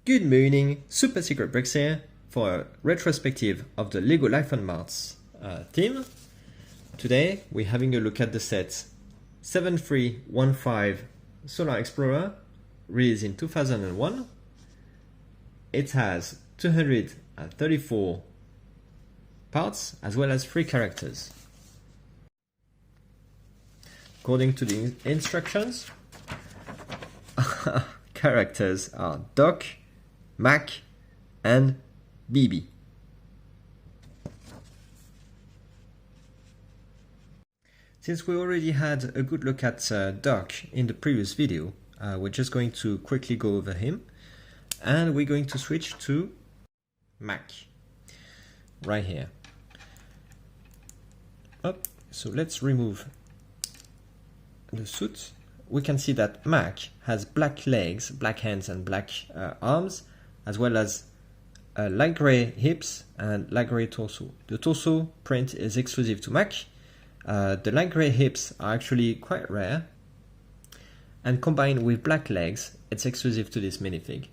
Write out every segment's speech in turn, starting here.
Good morning, Super Secret Bricks here for a retrospective of the LEGO Life on Mars theme. Today we're having a look at the set 7315 Solar Explorer, released in 2001. It has 234 parts as well as 3 characters. According to the instructions, characters are Doc, Mac, and BB. Since we already had a good look at Doc in the previous video, we're just going to quickly go over him, and we're going to switch to Mac right here. So let's remove the suit. We can see that Mac has black legs, black hands, and black arms, as well as light grey hips and light grey torso. The torso print is exclusive to Mac. The light grey hips are actually quite rare, and combined with black legs, it's exclusive to this minifig.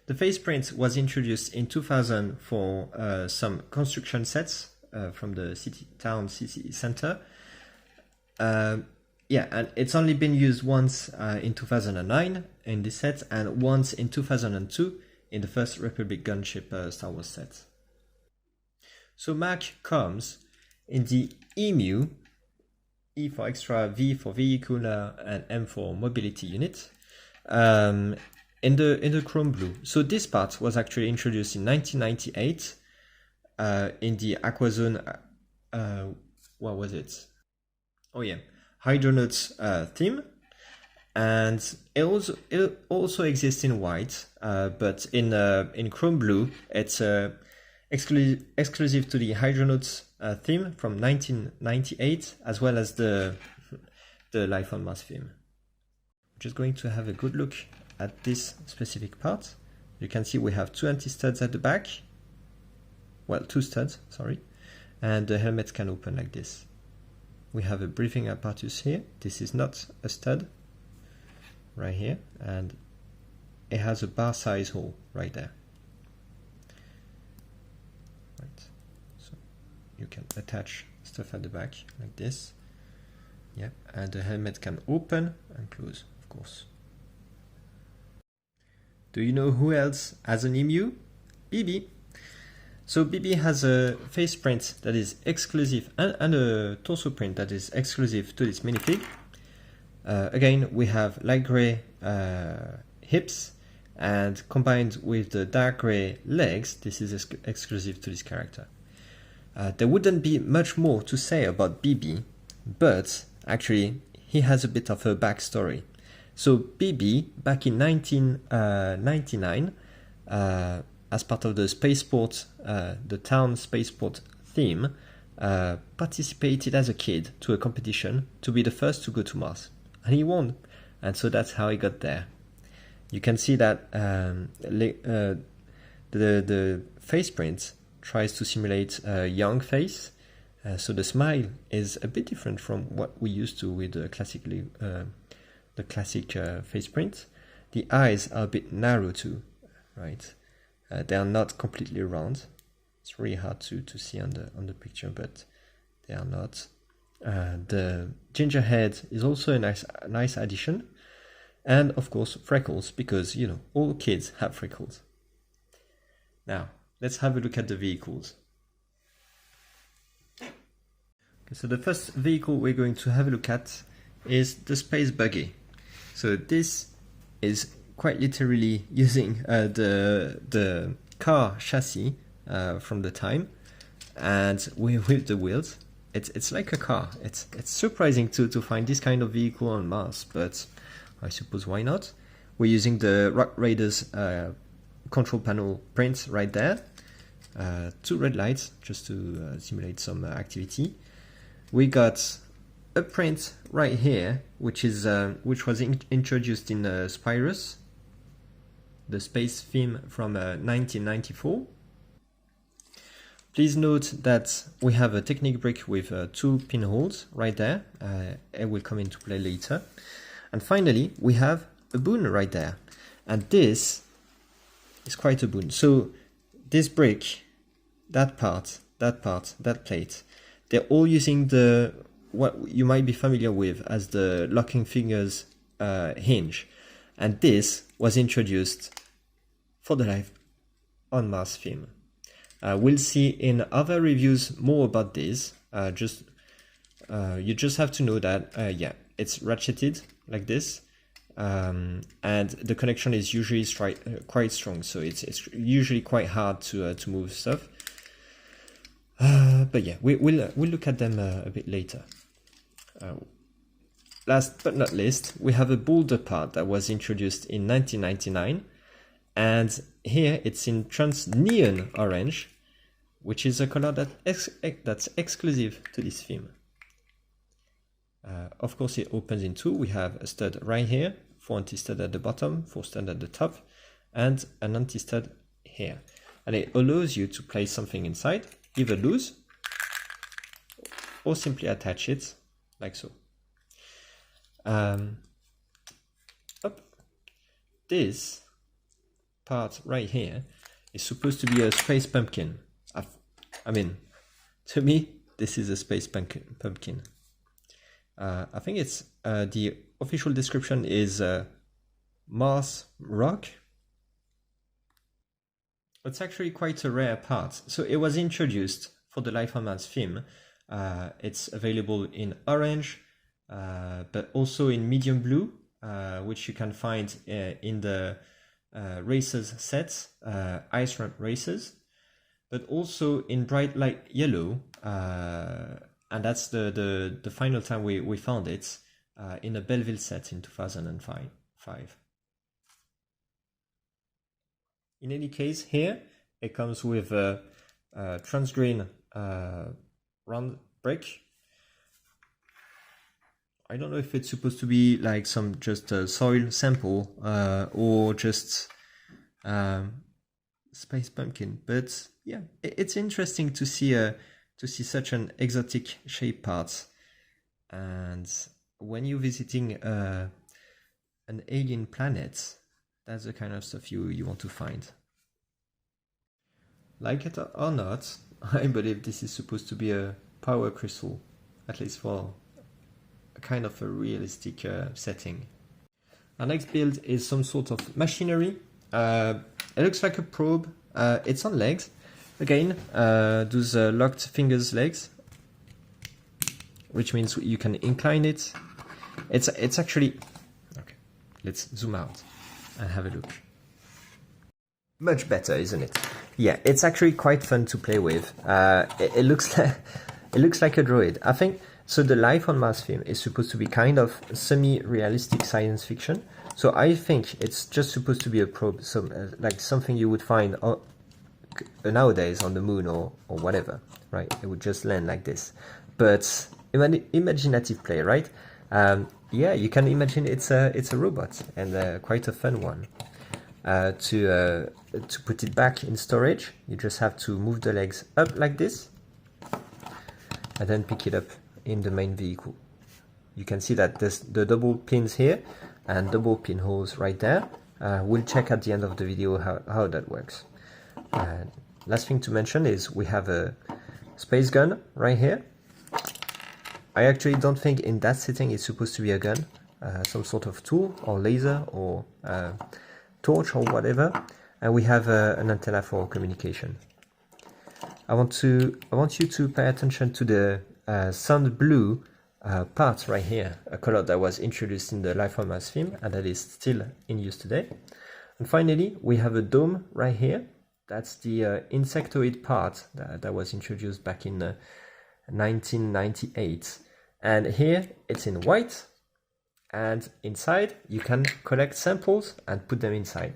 The face print was introduced in 2000 for some construction sets from the town city center. Yeah, and it's only been used once in 2009 in this set, and once in 2002 in the first Republic gunship Star Wars set. So Mac comes in the EMU, E for extra, V for vehicular, and M for mobility unit, in the chrome blue. So this part was actually introduced in 1998 in the Aquazone, what was it? Oh yeah, Hydronauts theme, and it also exists in white, but in chrome blue it's exclusive to the Hydronauts theme from 1998, as well as the Life on Mars theme. I'm just going to have a good look at this specific part. You can see we have 2 anti-studs at the back, well, 2 studs, sorry, and the helmet can open like this. We have a breathing apparatus here. This is not a stud, right here, and it has a bar size hole right there. Right, so you can attach stuff at the back like this. Yeah, and the helmet can open and close, of course. Do you know who else has an EMU? BB. So BB has a face print that is exclusive and a torso print that is exclusive to this minifig. Again, we have light grey hips, and combined with the dark grey legs, this is exclusive to this character. There wouldn't be much more to say about BB, but actually he has a bit of a backstory. So BB, back in 1999, as part of the spaceport, the town spaceport theme, participated as a kid to a competition to be the first to go to Mars, and he won, and so that's how he got there. You can see that the face print tries to simulate a young face, so the smile is a bit different from what we used to with the classic face print. The eyes are a bit narrow too, right? They are not completely round. It's really hard to see on the picture, but they are not. The ginger head is also a nice addition, and of course freckles, because you know all kids have freckles. Now let's have a look at the vehicles. Okay, so the first vehicle we're going to have a look at is the space buggy. So this is quite literally using the car chassis from the time, and with the wheels. It's like a car. It's surprising to find this kind of vehicle on Mars, but I suppose why not? We're using the Rock Raiders control panel print right there. 2 red lights just to simulate some activity. We got a print right here, which was introduced in Spirus, the space theme from 1994. Please note that we have a Technic brick with 2 pinholes right there. It will come into play later. And finally, we have a boon right there. And this is quite a boon. So this brick, that part, that plate, they're all using the what you might be familiar with as the locking fingers hinge, and this was introduced for the Life on Mars film. We'll see in other reviews more about this. You just have to know that yeah, it's ratcheted like this, and the connection is usually quite strong, so it's usually quite hard to move stuff. But yeah, we'll look at them a bit later. Last but not least, we have a boulder part that was introduced in 1999, and here it's in trans neon orange, which is a color that's exclusive to this film. Of course, it opens in two. We have a stud right here, 4 anti-stud at the bottom, 4 stud at the top, and an anti-stud here. And it allows you to place something inside, either loose or simply attach it like so. This part right here is supposed to be a space pumpkin. I mean, to me, this is a space pumpkin. I think it's the official description is Mars rock. It's actually quite a rare part. So it was introduced for the Life on Mars film. It's available in orange, but also in medium blue, which you can find in the racers sets, ice ramp racers, but also in bright light yellow, and that's the final time we found it in a Belleville set in 2005. In any case, here it comes with a transgrain round brick. I don't know if it's supposed to be like some just soil sample or just space pumpkin, but yeah, it's interesting to see such an exotic shape parts. And when you're visiting an alien planet, that's the kind of stuff you want to find. Like it or not, I believe this is supposed to be a power crystal, at least for a kind of a realistic setting. Our next build is some sort of machinery. It looks like a probe. It's on legs. Again, those locked fingers legs, which means you can incline it. It's actually... Okay, let's zoom out and have a look. Much better, isn't it? Yeah, it's actually quite fun to play with. It looks like a droid. I think so. The Life on Mars film is supposed to be kind of semi-realistic science fiction. So I think it's just supposed to be a probe, like something you would find nowadays on the moon or whatever, right? It would just land like this. But imaginative play, right? Yeah, you can imagine it's a robot, and quite a fun one. To put it back in storage, you just have to move the legs up like this, and then pick it up in the main vehicle. You can see that there's the double pins here and double pinholes right there. We'll check at the end of the video how that works. Last thing to mention is we have a space gun right here. I actually don't think in that setting it's supposed to be a gun, some sort of tool or laser or torch or whatever, and we have an antenna for communication. I want you to pay attention to the sand blue part right here, a color that was introduced in the Life on Mars film and that is still in use today. And finally, we have a dome right here. That's the insectoid part that was introduced back in 1998. And here it's in white, and inside you can collect samples and put them inside.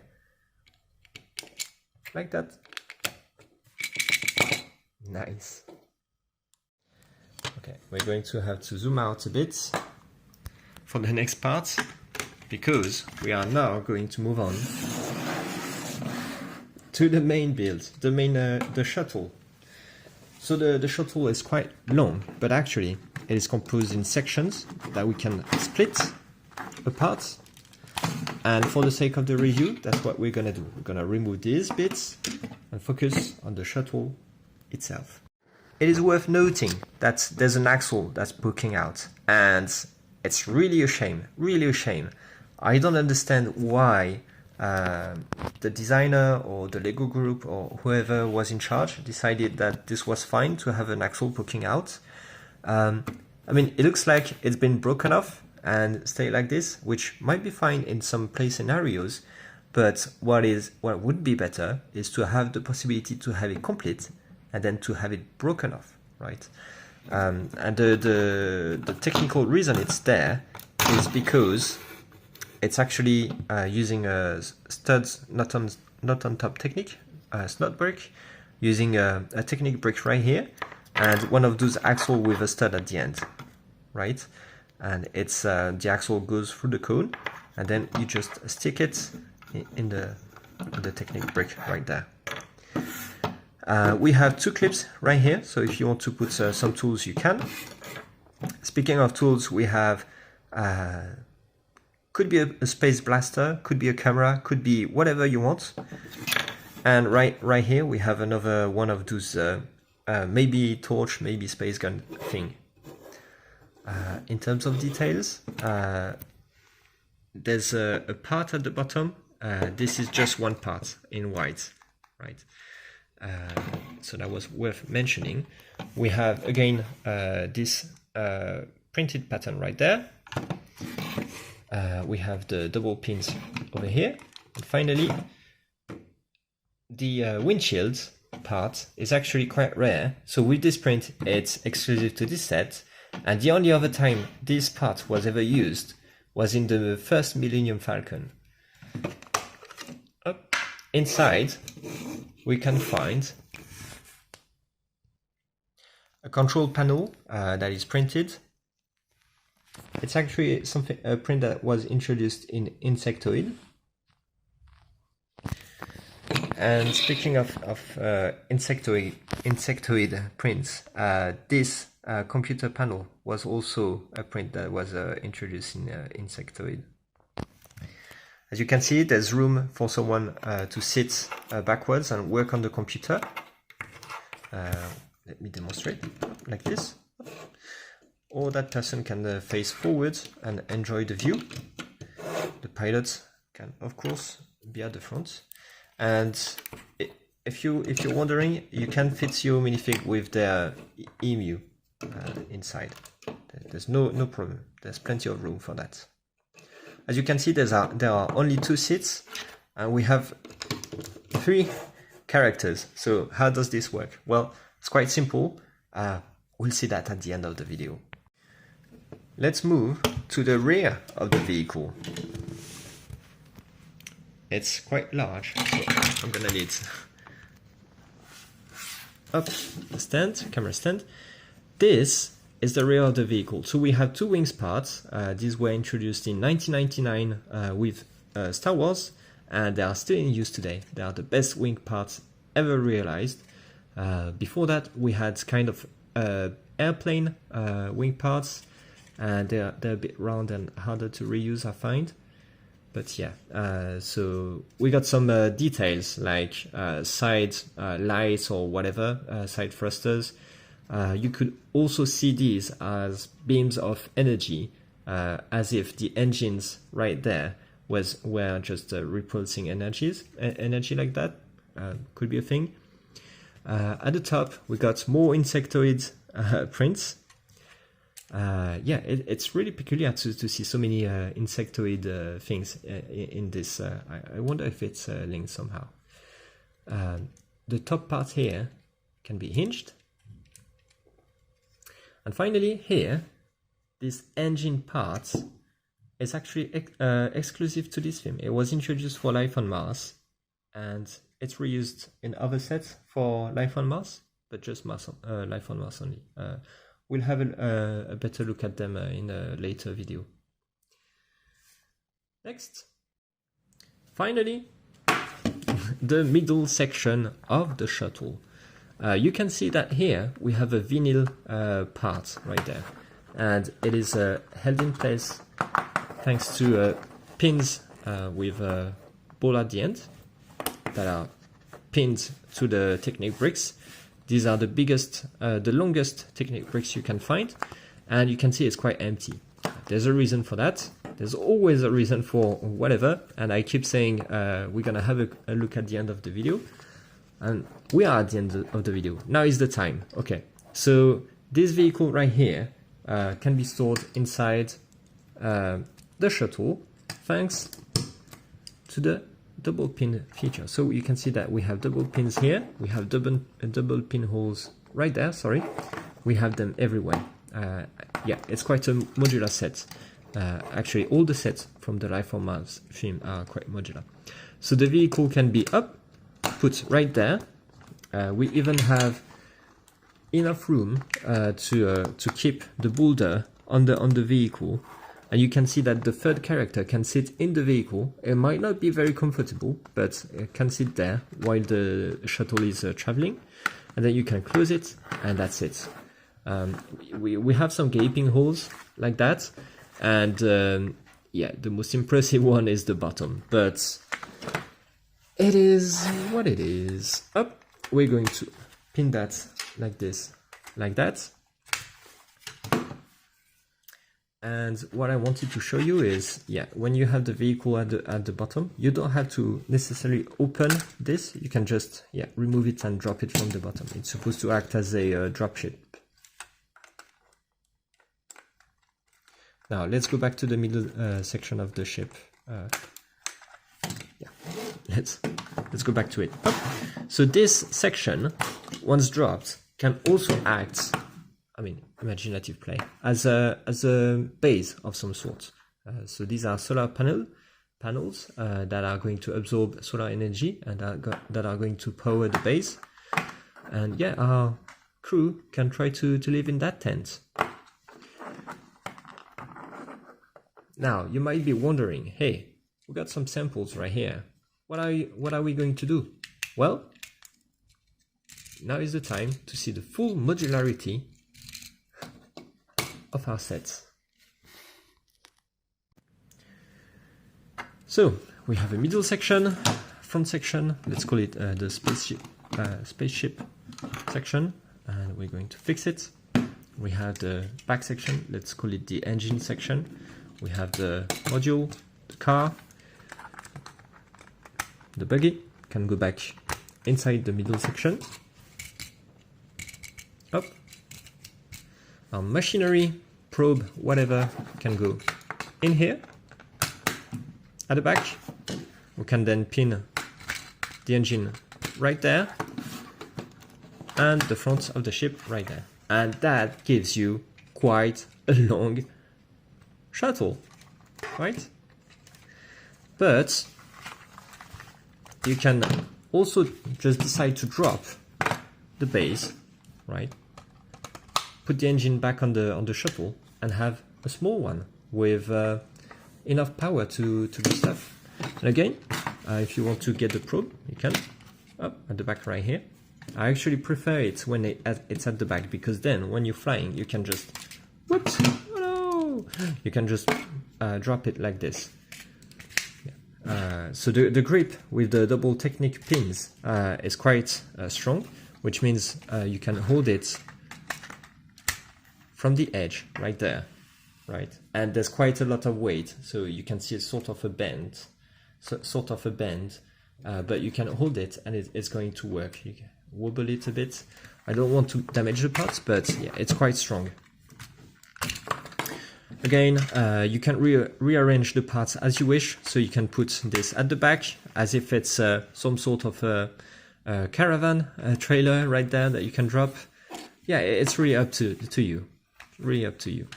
Like that. Nice. Okay, we're going to have to zoom out a bit for the next part, because we are now going to move on to the main build, the shuttle. So the shuttle is quite long, but actually it is composed in sections that we can split apart And for the sake of the review, that's what we're gonna do. We're gonna remove these bits and focus on the shuttle itself. It is worth noting that there's an axle that's poking out, and it's really a shame, really a shame. I don't understand why the designer or the Lego group or whoever was in charge decided that this was fine to have an axle poking out. I mean, it looks like it's been broken off and stay like this, which might be fine in some play scenarios, but what would be better is to have the possibility to have it complete and then to have it broken off, right? And the technical reason it's there is because it's actually using a studs not on top technique, slot brick, using a technique brick right here, and one of those axle with a stud at the end, right? And it's the axle goes through the cone, and then you just stick it in the technique brick right there. We have two clips right here, so if you want to put some tools, you can. Speaking of tools, we have could be a space blaster, could be a camera, could be whatever you want. And right here we have another one of those maybe torch, maybe space gun thing. In terms of details, there's a part at the bottom. This is just one part in white, right? So that was worth mentioning. We have again this printed pattern right there. We have the double pins over here, and finally the windshield part is actually quite rare. So with this print, it's exclusive to this set, and the only other time this part was ever used was in the first Millennium Falcon. Up inside, we can find a control panel that is printed. It's actually a print that was introduced in Insectoid. And speaking of Insectoid prints, this computer panel was also a print that was introduced in Insectoid. As you can see, there's room for someone to sit backwards and work on the computer. Let me demonstrate like this. Or that person can face forward and enjoy the view. The pilot can, of course, be at the front. And if you're wondering, you can fit your minifig with their emu inside. There's no problem. There's plenty of room for that. As you can see, there are only 2 seats, and we have 3 characters. So how does this work? Well, it's quite simple. We'll see that at the end of the video. Let's move to the rear of the vehicle. It's quite large, so I'm gonna need up the stand, camera stand. This is the rear of the vehicle. So we have 2 wings parts. These were introduced in 1999 with Star Wars, and they are still in use today. They are the best wing parts ever realized. Before that, we had kind of airplane wing parts, and they're a bit round and harder to reuse, I find. But yeah, so we got some details like side lights or whatever, side thrusters. You could also see these as beams of energy, as if the engines right there were just repulsing energy like that. Could be a thing. At the top, we got more Insectoid prints. Yeah, it's really peculiar to see so many Insectoid things in this. I wonder if it's linked somehow. The top part here can be hinged. And finally here, this engine part is actually exclusive to this film. It was introduced for Life on Mars, and it's reused in other sets for Life on Mars, but just Life on Mars only. We'll have a better look at them in a later video. Next, finally, the middle section of the shuttle. You can see that here we have a vinyl part right there, and it is held in place thanks to pins with a ball at the end that are pinned to the Technic bricks. These are the biggest, the longest Technic bricks you can find, and you can see it's quite empty. There's a reason for that. There's always a reason for whatever, and I keep saying we're gonna have a look at the end of the video, and we are at the end of the video. Now is the time. Okay, so this vehicle right here can be stored inside the shuttle thanks to the double pin feature. So you can see that we have double pins here, we have double pin holes right there, sorry, we have them everywhere. Yeah, it's quite a modular set. Actually, all the sets from the Life on Mars film are quite modular. So the vehicle can be up, put right there. We even have enough room to keep the boulder on the vehicle. And you can see that the third character can sit in the vehicle. It might not be very comfortable, but it can sit there while the shuttle is traveling. And then you can close it, and that's it. We have some gaping holes like that. And yeah, the most impressive one is the bottom. But it is what it is. Up, we're going to pin that like this, like that. And what I wanted to show you is, yeah, when you have the vehicle at the bottom, you don't have to necessarily open this. You can just, yeah, remove it and drop it from the bottom. It's supposed to act as a drop ship. Now let's go back to the middle section of the ship. Yeah, let's go back to it. Up. So this section, once dropped, can also act, I mean, imaginative play, as a base of some sort. So these are solar panels that are going to absorb solar energy and that are going to power the base. And yeah, our crew can try to live in that tent. Now you might be wondering, hey, we got some samples right here. What are we going to do? Well, now is the time to see the full modularity of our sets. So we have a middle section, front section, let's call it the spaceship section, and we're going to fix it. We have the back section, let's call it the engine section. We have the module, the car, the buggy can go back inside the middle section. Up. Our machinery, probe, whatever can go in here. At the back, we can then pin the engine right there and the front of the ship right there. And that gives you quite a long shuttle, right? But you can also just decide to drop the base, right? Put the engine back on the shuttle and have a small one with enough power to do stuff. And again, if you want to get the probe, you can up at the back right here. I actually prefer it when it's at the back, because then when you're flying, you can just whoops, oh no, you can just drop it like this. Yeah. So the grip with the double Technic pins is quite strong, which means you can hold it from the edge right there, right? And there's quite a lot of weight, so you can see sort of a bend, but you can hold it and it's going to work. You can wobble it a bit. I don't want to damage the parts, but yeah, it's quite strong. Again, you can rearrange the parts as you wish, so you can put this at the back as if it's some sort of a caravan trailer right there that you can drop. Yeah, it's really up to you. Really up to you.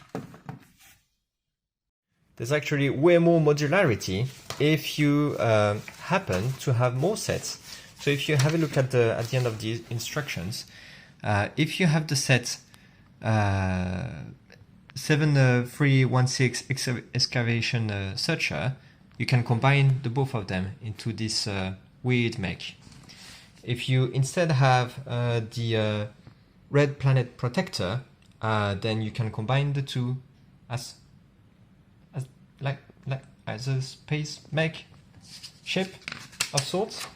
There's actually way more modularity if you happen to have more sets. So if you have a look at the end of the instructions, if you have the set 7316 excavation searcher, you can combine the both of them into this weird mech. If you instead have the red planet protector, then you can combine the two as as a space mech ship of sorts.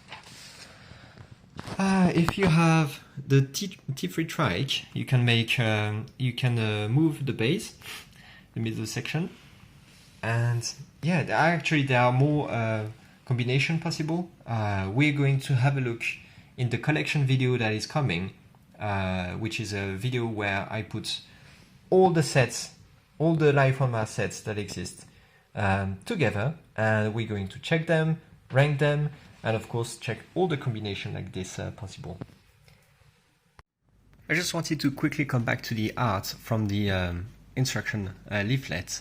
If you have the T3 trike, you can make move the base, the middle section, and yeah, there are more combination possible. We're going to have a look in the collection video that is coming, which is a video where I put all the sets, all the Life on Mars sets that exist together, and we're going to check them, rank them, and of course check all the combination like this possible. I just wanted to quickly come back to the art from the instruction leaflet.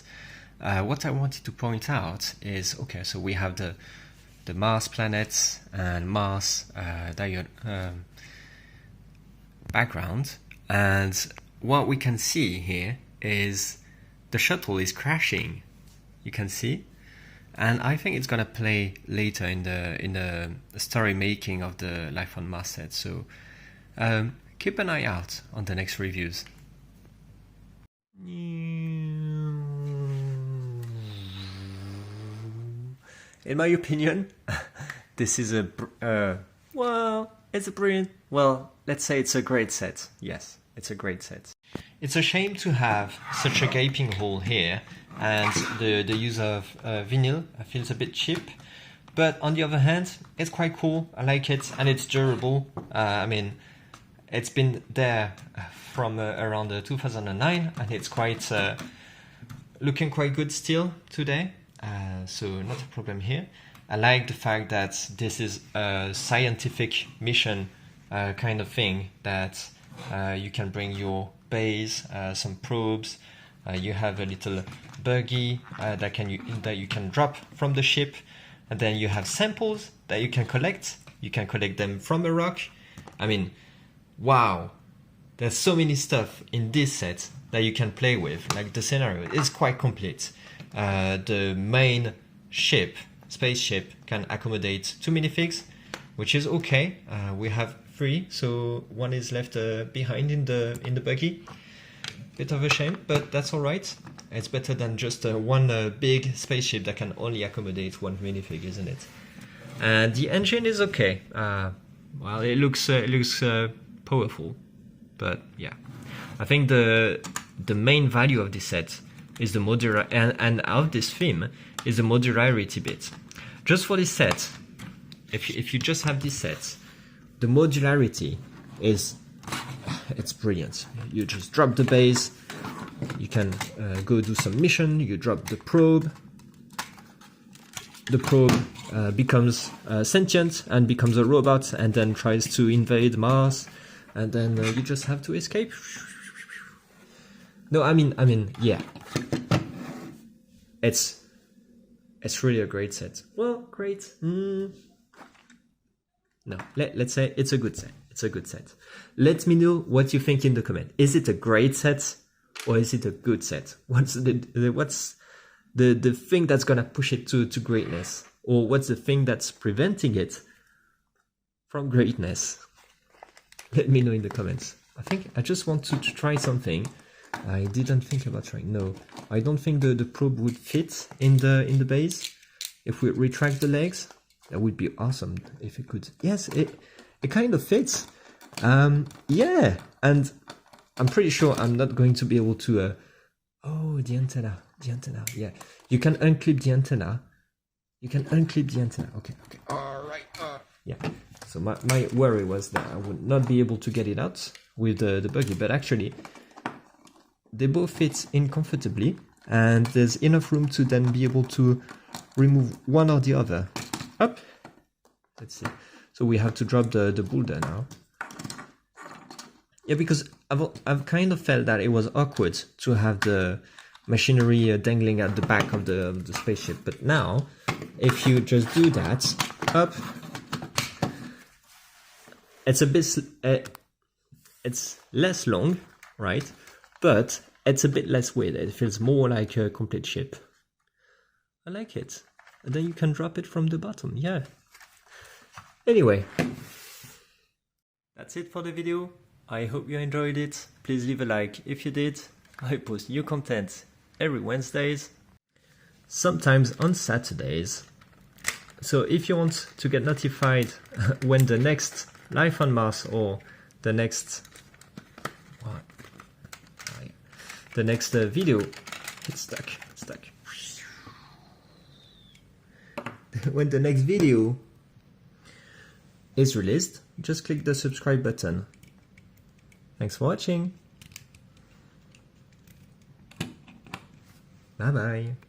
What I wanted to point out is, okay, so we have the Mars planets and Mars background, and what we can see here is the shuttle is crashing. You can see. And I think it's gonna play later in the story making of the Life on Mars set. So keep an eye out on the next reviews. In my opinion, this is well, it's a brilliant. Well, let's say it's a great set. Yes, it's a great set. It's a shame to have such a gaping hole here, and the use of vinyl feels a bit cheap, but on the other hand, it's quite cool. I like it, and it's durable. I mean, it's been there from around 2009, and it's quite looking quite good still today, so not a problem here. I like the fact that this is a scientific mission kind of thing, that you can bring your base, some probes. You have a little buggy that you can drop from the ship, and then you have samples that you can collect. You can collect them from a rock. I mean, wow! There's so many stuff in this set that you can play with. Like, the scenario is quite complete. The main ship, spaceship, can accommodate 2 minifigs, which is okay. We have 3, so 1 is left behind in the buggy. Bit of a shame, but that's all right. It's better than just one big spaceship that can only accommodate 1 minifig, isn't it? And the engine is okay. Well, it looks powerful, but yeah, I think the main value of this set is the modular, and of this theme is the modularity bit. Just for this set, if you just have this set, the modularity it's brilliant. You just drop the base, you can go do some mission, you drop the probe becomes sentient and becomes a robot, and then tries to invade Mars, and then you just have to escape. No, I mean, yeah, it's really a great set. Well, great. No, let's say it's a good set. It's a good set. Let me know what you think in the comment. Is it a great set, or is it a good set? What's the thing that's gonna push it to greatness, or what's the thing that's preventing it from greatness? Let me know in the comments. I think I just want to try something. I didn't think about trying. No, I don't think the probe would fit in the base. If we retract the legs, that would be awesome if it could. Yes, it kind of fits. Yeah, and I'm pretty sure I'm not going to be able to. Oh, the antenna. Yeah, you can unclip the antenna. Okay. All right. Yeah. So my worry was that I would not be able to get it out with the buggy, but actually they both fit in comfortably, and there's enough room to then be able to remove one or the other. Up. Let's see. So we have to drop the boulder now. Yeah, because I've kind of felt that it was awkward to have the machinery dangling at the back of the spaceship, but now if you just do that, up, it's a bit it's less long, right? But it's a bit less weird. It feels more like a complete ship. I like it. And then you can drop it from the bottom. Yeah. Anyway, that's it for the video. I hope you enjoyed it. Please leave a like if you did. I post new content every Wednesdays. sometimes on Saturdays. So if you want to get notified when the next Life on Mars or the next video, it's stuck. When the next video is released, just click the subscribe button. Thanks for watching. Bye bye.